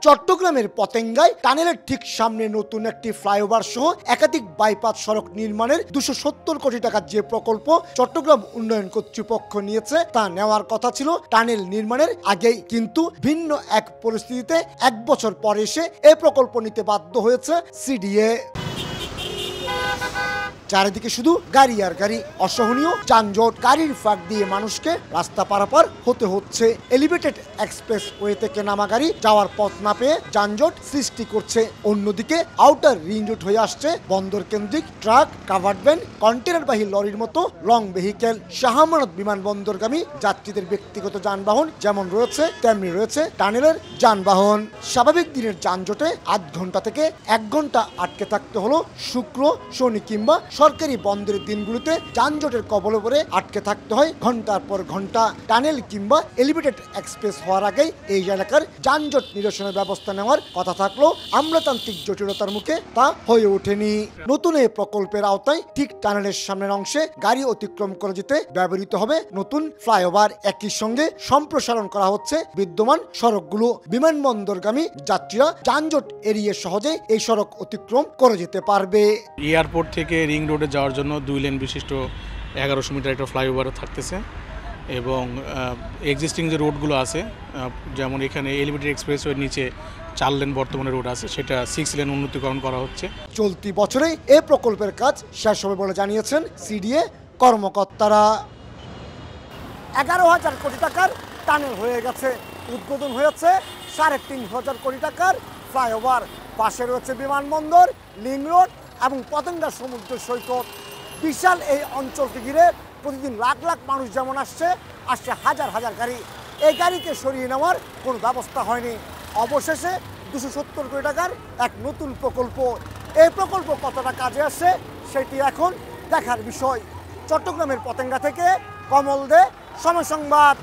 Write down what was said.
চট্টগ্রামের পতেঙ্গায় টানেলের ঠিক সামনে নতুন একটি ফ্লাইওভার সহ একাধিক বাইপাস সড়ক নির্মাণের 270 কোটি টাকার যে প্রকল্প চট্টগ্রাম উন্নয়ন কর্তৃপক্ষ নিয়েছে তা নেওয়ার কথা ছিল টানেল নির্মাণের আগেই, কিন্তু ভিন্ন এক পরিস্থিতিতে 1 বছর পরে এসে এই প্রকল্প নিতে বাধ্য হয়েছে সিডিএ। চারিদিকে শুধু গাড়ি আর গাড়ি, অসহনীয় যানজট, গাড়ির ফাঁক দিয়ে মানুষকে রাস্তা পারাপার হতে হচ্ছে। এলিভেটেড এক্সপ্রেস ওয়ে থেকে নামা গাড়ি যাওয়ার পথ না পেয়ে যানজট সৃষ্টি করছে। অন্যদিকে আউটার রিং রোড হয়ে আসছে বন্দর কেন্দ্রিক ট্রাক, কাভার্ড ভ্যান, কন্টেনারবাহী লরির মতো লং ভেহিকেল। শাহ আমানত বিমানবন্দরগামী যাত্রীদের ব্যক্তিগত যানবাহন যেমন রয়েছে তেমনি রয়েছে টানেলের যানবাহন। স্বাভাবিক দিনের যানজটে আধ ঘন্টা থেকে 1 ঘন্টা আটকে থাকতে হলো শুক্র, শনি কিংবা সরকারি বন্ধের দিনগুলোতে যানজটের কবলে পড়ে আটকে থাকতে হয় ঘন্টার পর ঘন্টা। টানেল কিংবা এলিভেটেড এক্সপ্রেস হওয়ার আগেই এই এলাকার যানজট নিরসনের ব্যবস্থা নেওয়ার কথা থাকলেও আমলাতান্ত্রিক জটিলতার মুখে তা হয়ে ওঠেনি। নতুন এই প্রকল্পের আওতায় ঠিক টানেলের সামনের অংশে গাড়ি অতিক্রম করে যেতে ব্যবহৃত হবে নতুন ফ্লাইওভার। একই সঙ্গে সম্প্রসারণ করা হচ্ছে বিদ্যমান সড়কগুলো। বিমানবন্দরগামী যাত্রীরা যানজট এড়িয়ে সহজে এই সড়ক অতিক্রম করে যেতে পারবে। এয়ারপোর্ট থেকে রিং রোডে যাওয়ার জন্য 2 লেন বিশিষ্ট 1100 মিটার একটা ফ্লাইওভার থাকতেছে এবং এক্সিস্টিং যে রোডগুলো আছে, যেমন এখানে এলিভেটেড এক্সপ্রেসওয়ের নিচে 4 লেন বর্তমানে রোড আছে, সেটা 6 লেন উন্নতিকরণ করা হচ্ছে। চলতি বছরেই এই প্রকল্পের কাজ শেষ হবে বলে জানিয়েছেন সিডিএ কর্মকর্তারা। 11,000 কোটি টাকার টানেল হয়ে গেছে, উদ্বোধন হয়েছে 3.5 কোটি টাকার ফ্লাইওভার। পাশে রয়েছে বিমানবন্দর, লিং রোড এবং পতেঙ্গা সমুদ্র সৈকত। বিশাল এই অঞ্চলকে ঘিরে প্রতিদিন লাখ লাখ মানুষ যেমন আসছে হাজার হাজার গাড়ি। এই গাড়িকে সরিয়ে নেওয়ার কোনো ব্যবস্থা হয়নি। অবশেষে 270 কোটি টাকার এক নতুন প্রকল্প। এই প্রকল্প কতটা কাজে আসছে সেটি এখন দেখার বিষয়। চট্টগ্রামের পতেঙ্গা থেকে কমল দে, সময় সংবাদ।